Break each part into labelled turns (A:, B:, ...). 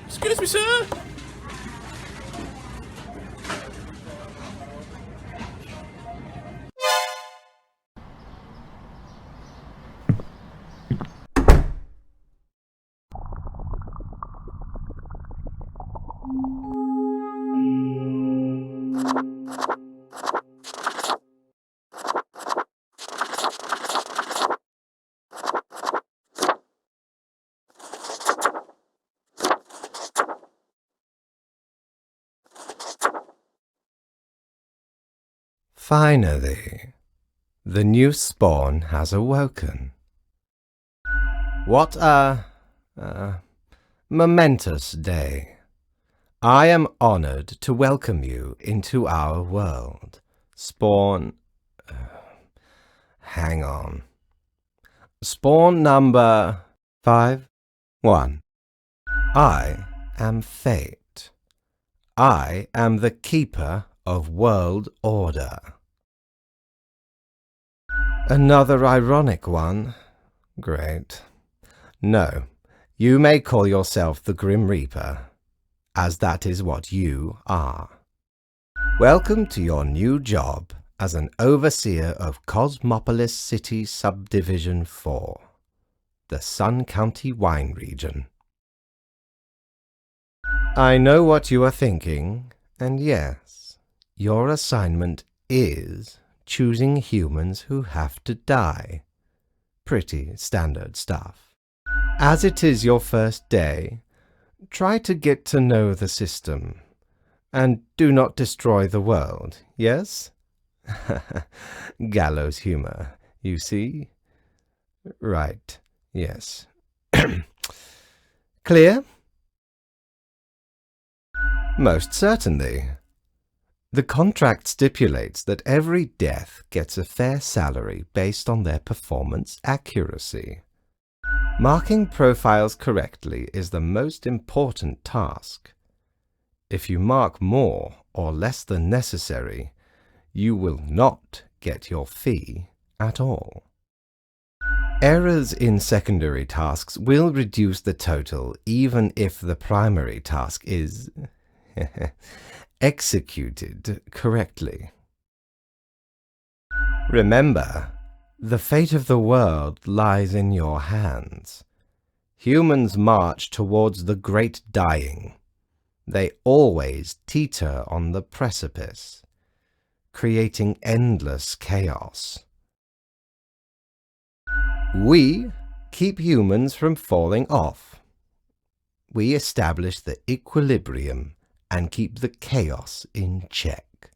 A: Excuse me, sir.
B: Finally, the new spawn has awoken. What a momentous day. I am honored to welcome you into our world. Spawn... hang on. Spawn number 5-1. I am Fate. I am the keeper of world order. Another ironic one. Great. No, you may call yourself the Grim Reaper, as that is what you are. Welcome to your new job as an overseer of Cosmopolis City Subdivision 4, the Sun County Wine Region. I know what you are thinking, and yes, your assignment is choosing humans who have to die. Pretty standard stuff. As it is your first day, try to get to know the system, and do not destroy the world, yes? Gallows humor, you see? Right, yes. Clear? Most certainly. The contract stipulates that every death gets a fair salary based on their performance accuracy. Marking profiles correctly is the most important task. If you mark more or less than necessary, you will not get your fee at all. Errors in secondary tasks will reduce the total even if the primary task is executed correctly. Remember, the fate of the world lies in your hands. Humans march towards the great dying. They always teeter on the precipice, creating endless chaos. We keep humans from falling off. We establish the equilibrium and keep the chaos in check.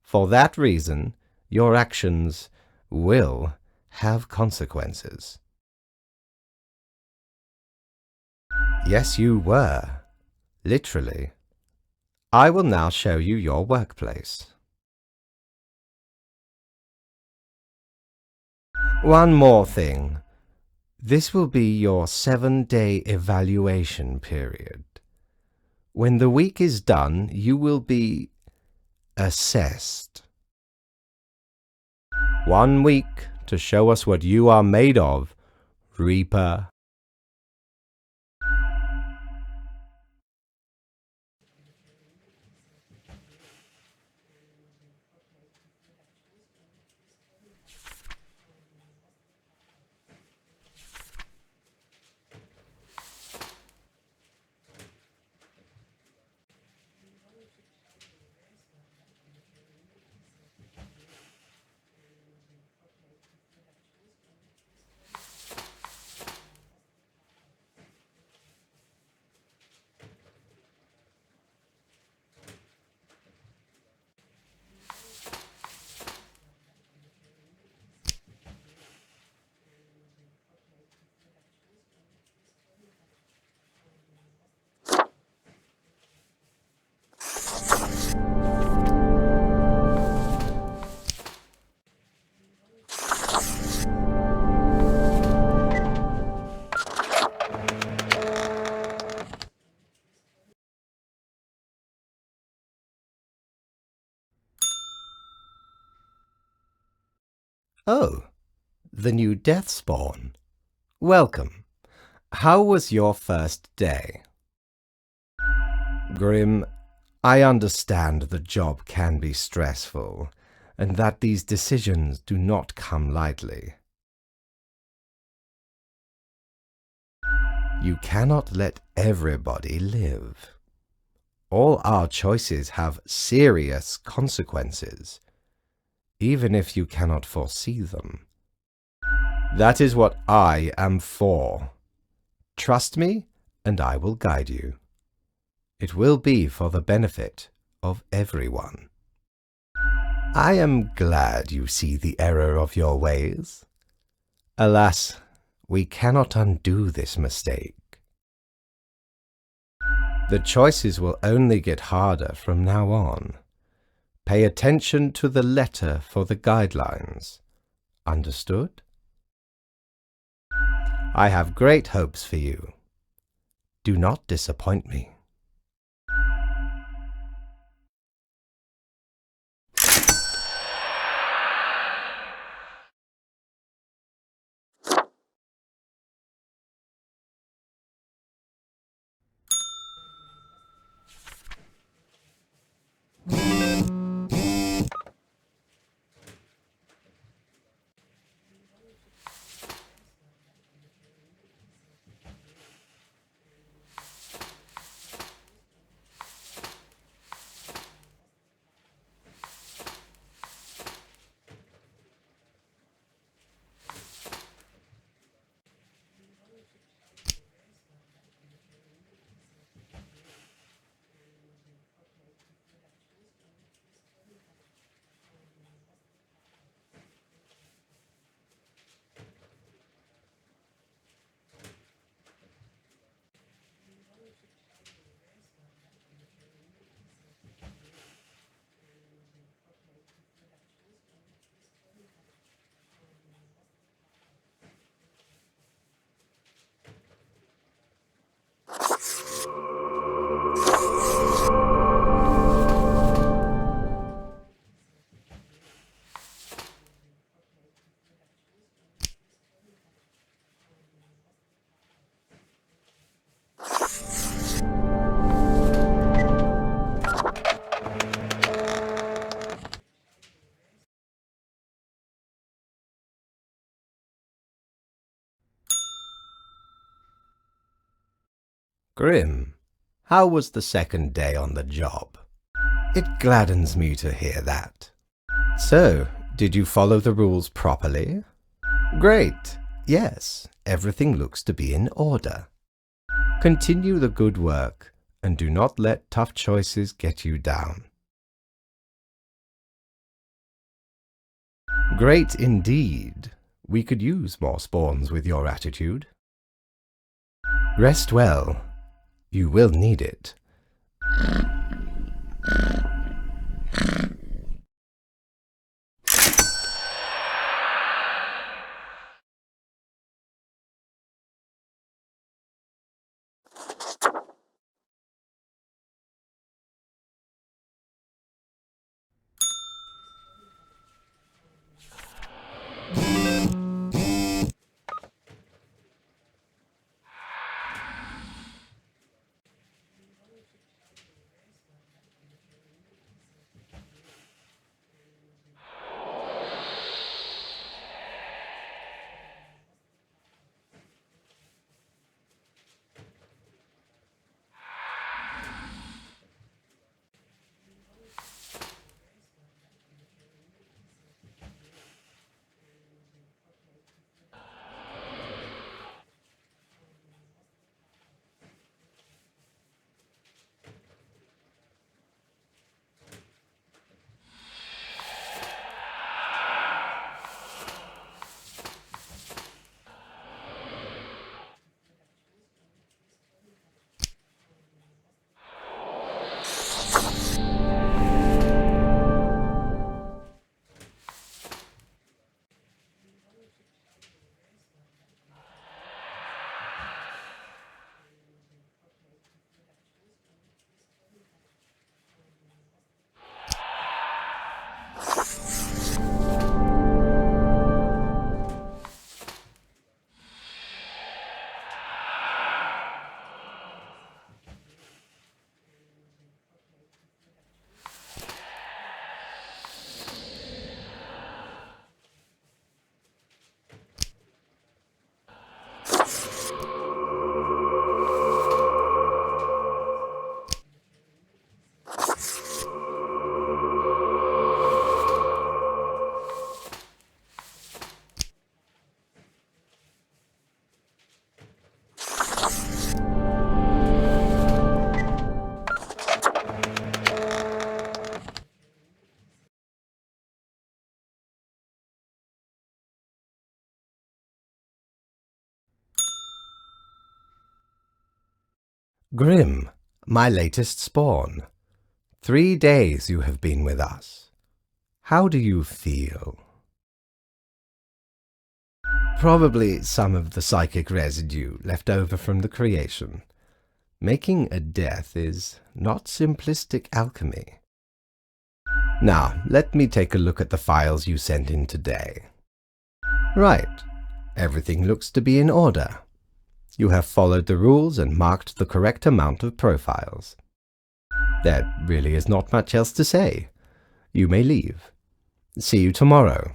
B: For that reason, your actions will have consequences. Yes, you were. Literally. I will now show you your workplace. One more thing. This will be your 7-day evaluation period. When the week is done, you will be assessed. 1 week to show us what you are made of, Reaper. Oh, the new death spawn. Welcome. How was your first day? Grim, I understand the job can be stressful, and that these decisions do not come lightly. You cannot let everybody live. All our choices have serious consequences, even if you cannot foresee them. That is what I am for. Trust me, and I will guide you. It will be for the benefit of everyone. I am glad you see the error of your ways. Alas, we cannot undo this mistake. The choices will only get harder from now on. Pay attention to the letter for the guidelines. Understood? I have great hopes for you. Do not disappoint me. Grim, how was the second day on the job? It gladdens me to hear that. So, did you follow the rules properly? Great. Yes, everything looks to be in order. Continue the good work, and do not let tough choices get you down. Great indeed. We could use more spawns with your attitude. Rest well. You will need it. Grim, my latest spawn. 3 days you have been with us. How do you feel? Probably some of the psychic residue left over from the creation. Making a death is not simplistic alchemy. Now, let me take a look at the files you sent in today. Right. Everything looks to be in order. You have followed the rules and marked the correct amount of profiles. There really is not much else to say. You may leave. See you tomorrow.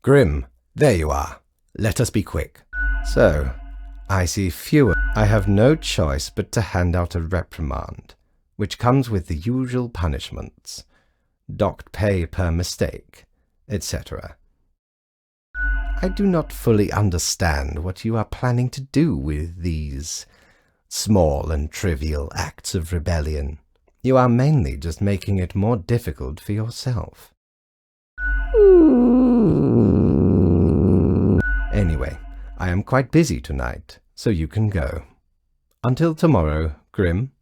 B: Grim, there you are. Let us be quick. So, I see fewer. I have no choice but to hand out a reprimand, which comes with the usual punishments. Docked pay per mistake, etc. I do not fully understand what you are planning to do with these small and trivial acts of rebellion. You are mainly just making it more difficult for yourself. Anyway, I am quite busy tonight, so you can go. Until tomorrow, Grim.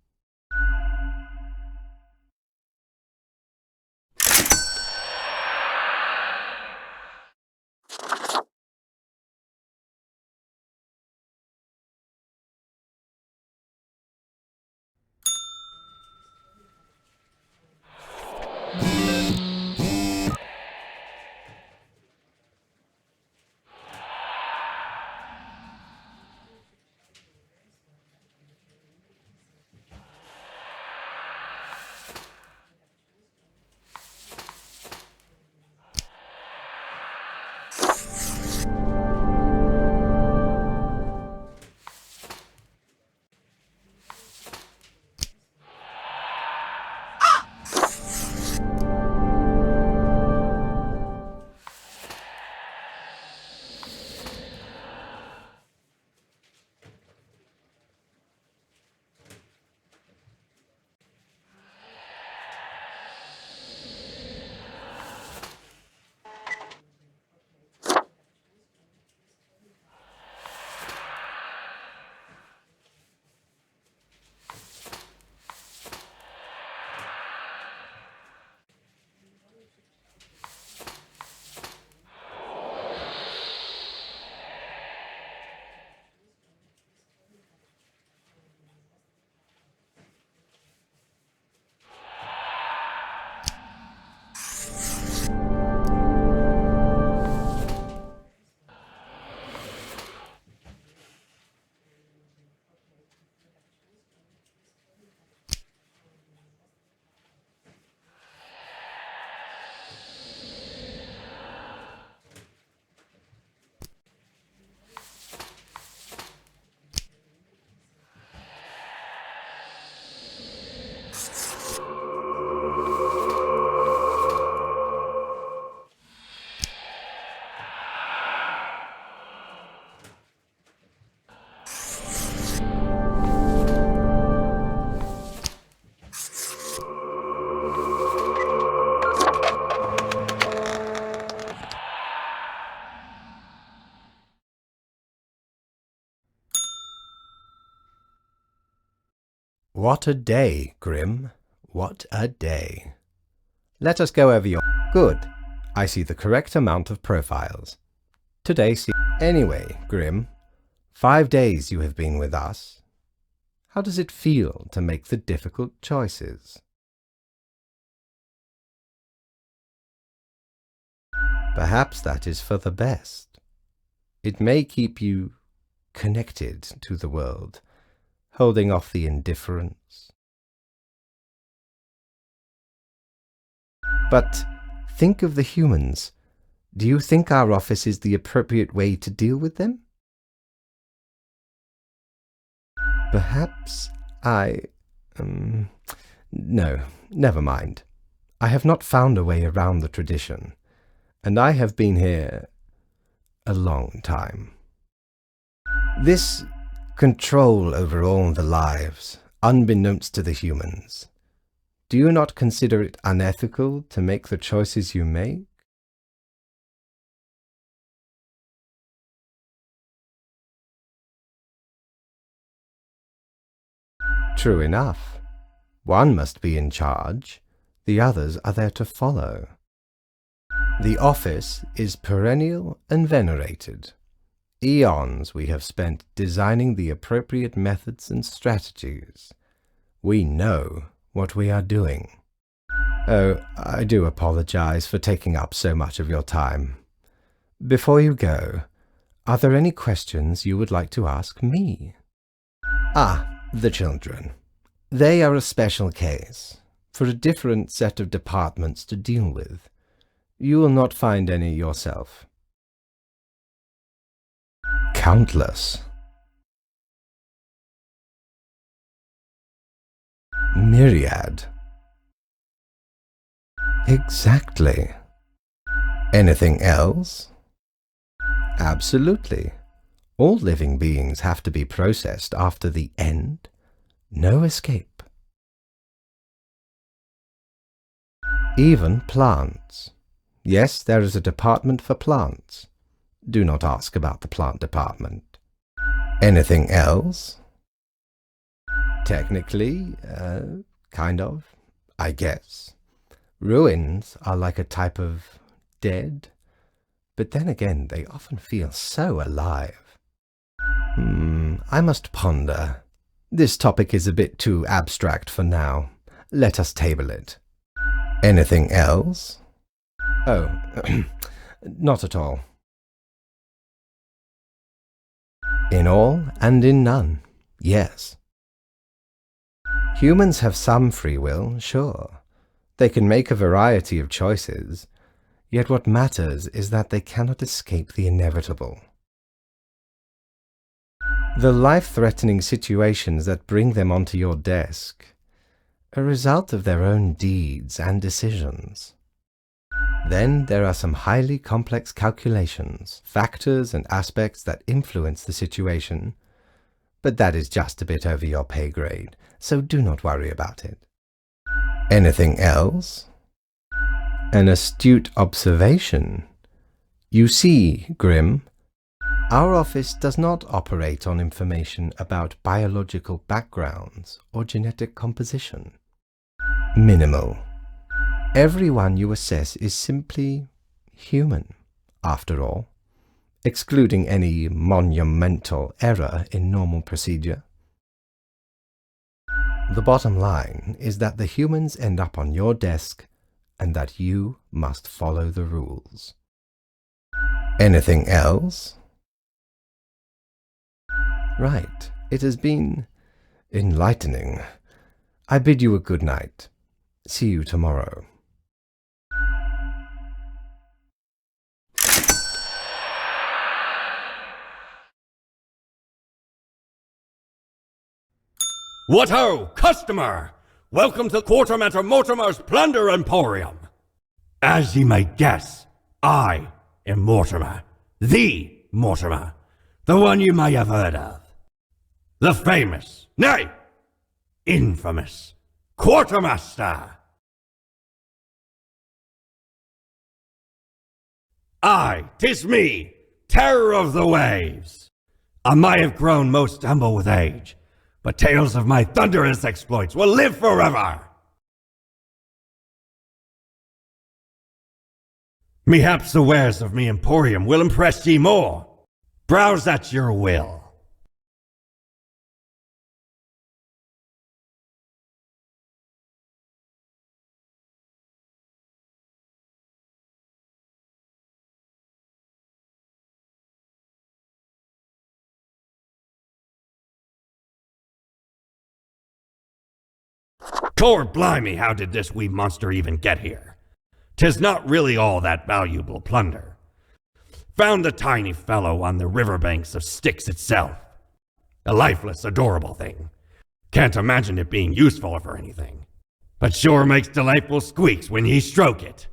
B: What a day, Grim. What a day. Let us go over your... Good. I see the correct amount of profiles. Today, see... Anyway, Grim, 5 days you have been with us. How does it feel to make the difficult choices? Perhaps that is for the best. It may keep you connected to the world, holding off the indifference. But think of the humans. Do you think our office is the appropriate way to deal with them? Perhaps no, never mind. I have not found a way around the tradition, and I have been here a long time. This control over all the lives, unbeknownst to the humans, do you not consider it unethical to make the choices you make? True enough. One must be in charge, the others are there to follow. The office is perennial and venerated. Eons we have spent designing the appropriate methods and strategies. We know what we are doing. Oh, I do apologize for taking up so much of your time. Before you go, are there any questions you would like to ask me? The children. They are a special case, for a different set of departments to deal with. You will not find any yourself. Countless. Myriad. Exactly. Anything else? Absolutely. All living beings have to be processed after the end. No escape. Even plants. Yes, there is a department for plants. Do not ask about the plant department. Anything else? Technically, kind of, I guess. Ruins are like a type of dead, but then again they often feel so alive. I must ponder. This topic is a bit too abstract for now. Let us table it. Anything else? Oh, not at all. In all and in none, yes. Humans have some free will, sure. They can make a variety of choices, yet what matters is that they cannot escape the inevitable. The life-threatening situations that bring them onto your desk are a result of their own deeds and decisions. Then there are some highly complex calculations, factors and aspects that influence the situation, but that is just a bit over your pay grade, so do not worry about it. Anything else? An astute observation. You see, Grim, our office does not operate on information about biological backgrounds or genetic composition. Minimal. Everyone you assess is simply human, after all, excluding any monumental error in normal procedure. The bottom line is that the humans end up on your desk and that you must follow the rules. Anything else? Right. It has been enlightening. I bid you a good night. See you tomorrow.
A: What ho, customer! Welcome to Quartermaster Mortimer's Plunder Emporium. As ye may guess, I am Mortimer, the Mortimer, the one you may have heard of. The famous, nay, infamous Quartermaster. Aye, 'tis me, terror of the waves. I may have grown most humble with age, but tales of my thunderous exploits will live forever! Mehaps the wares of me emporium will impress ye more. Browse at your will. Tor blimey, how did this wee monster even get here? 'Tis not really all that valuable plunder. Found the tiny fellow on the riverbanks of Styx itself. A lifeless, adorable thing. Can't imagine it being useful for anything. But sure makes delightful squeaks when ye stroke it.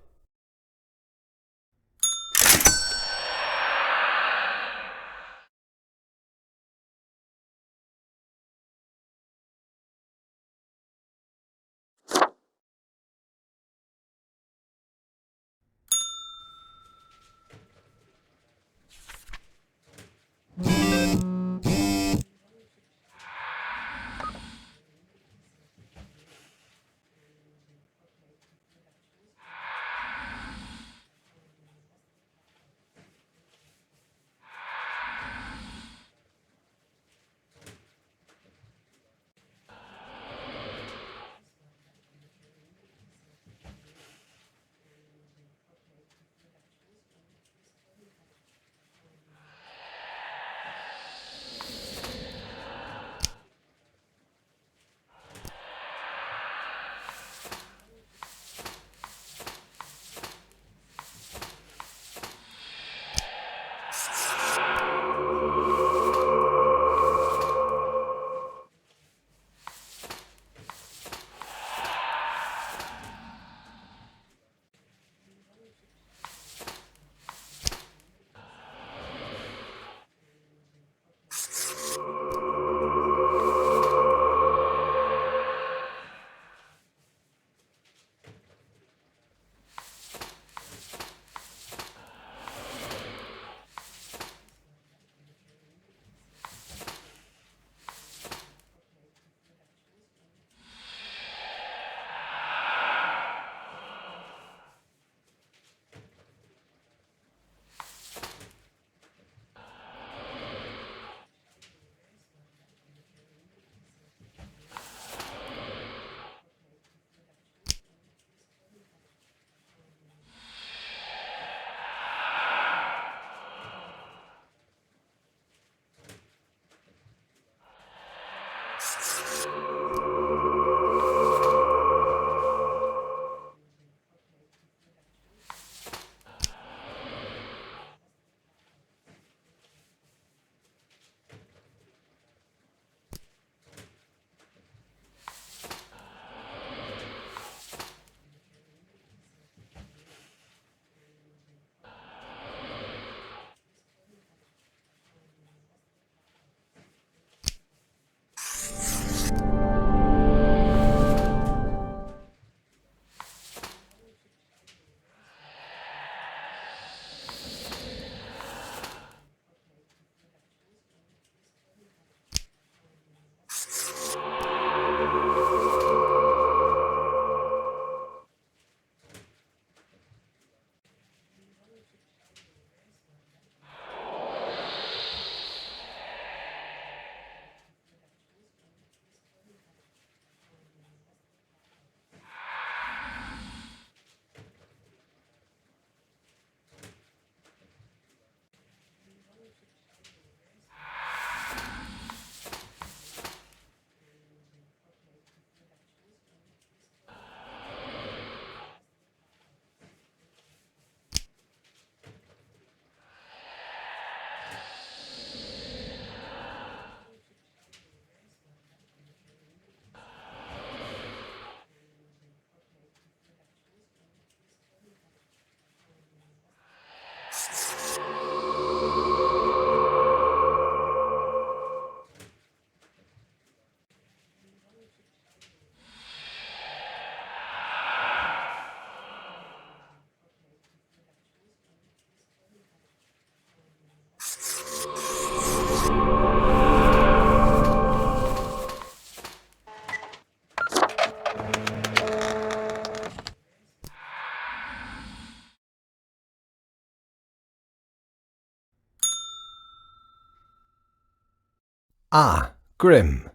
B: Ah, Grim.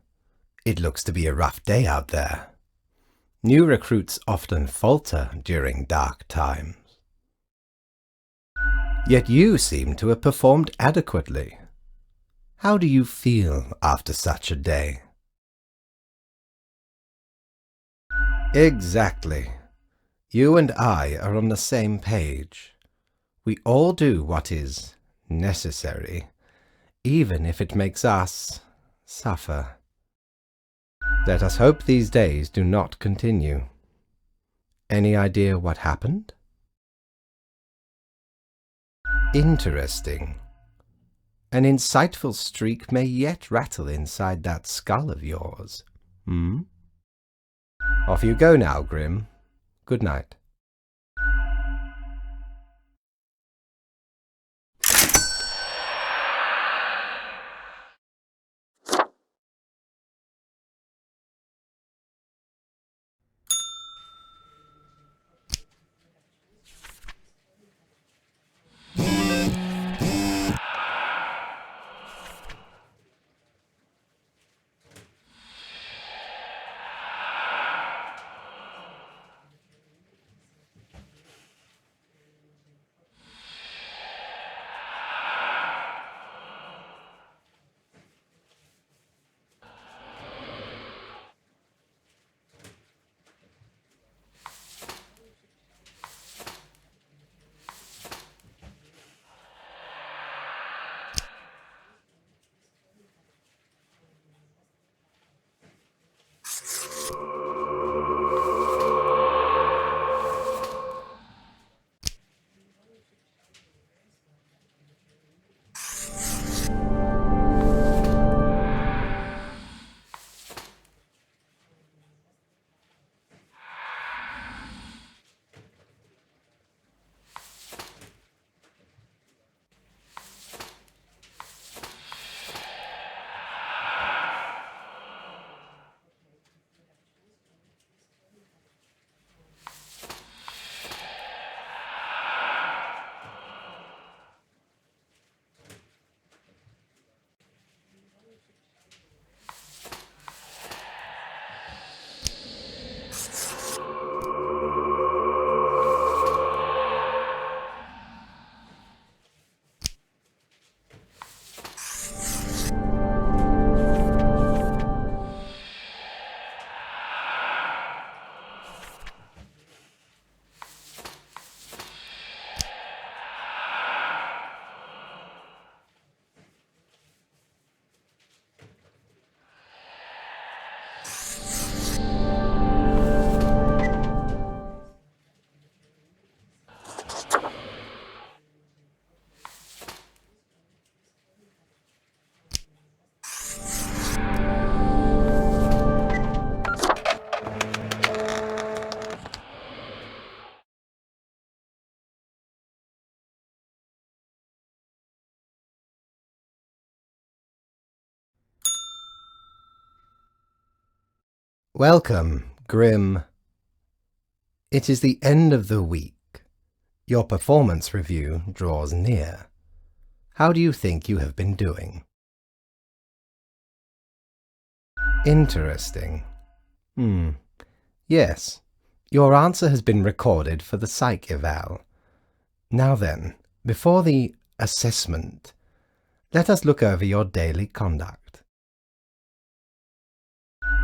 B: It looks to be a rough day out there. New recruits often falter during dark times. Yet you seem to have performed adequately. How do you feel after such a day? Exactly. You and I are on the same page. We all do what is necessary, even if it makes us suffer. Let us hope these days do not continue. Any idea what happened? Interesting. An insightful streak may yet rattle inside that skull of yours. Off you go now, Grim. Good night. Welcome, Grim. It is the end of the week. Your performance review draws near. How do you think you have been doing? Interesting. Yes, your answer has been recorded for the psych eval. Now then, before the assessment, let us look over your daily conduct.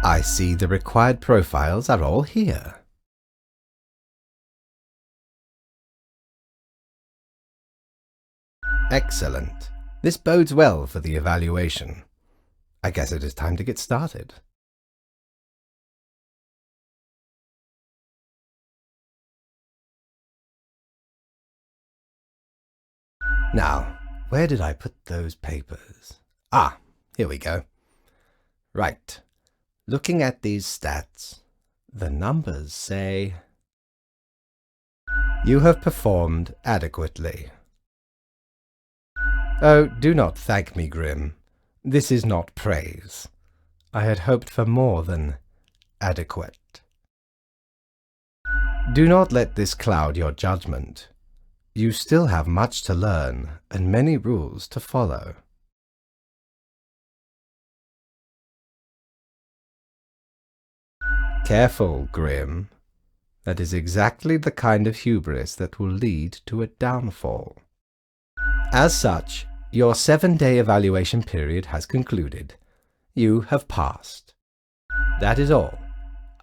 B: I see the required profiles are all here. Excellent. This bodes well for the evaluation. I guess it is time to get started. Now, where did I put those papers? Ah, here we go. Right. Looking at these stats, the numbers say you have performed adequately. Oh, do not thank me, Grim. This is not praise. I had hoped for more than adequate. Do not let this cloud your judgment. You still have much to learn and many rules to follow. Careful, Grim. That is exactly the kind of hubris that will lead to a downfall. As such, your 7-day evaluation period has concluded. You have passed. That is all.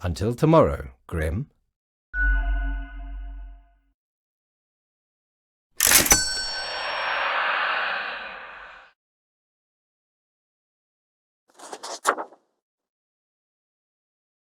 B: Until tomorrow, Grim.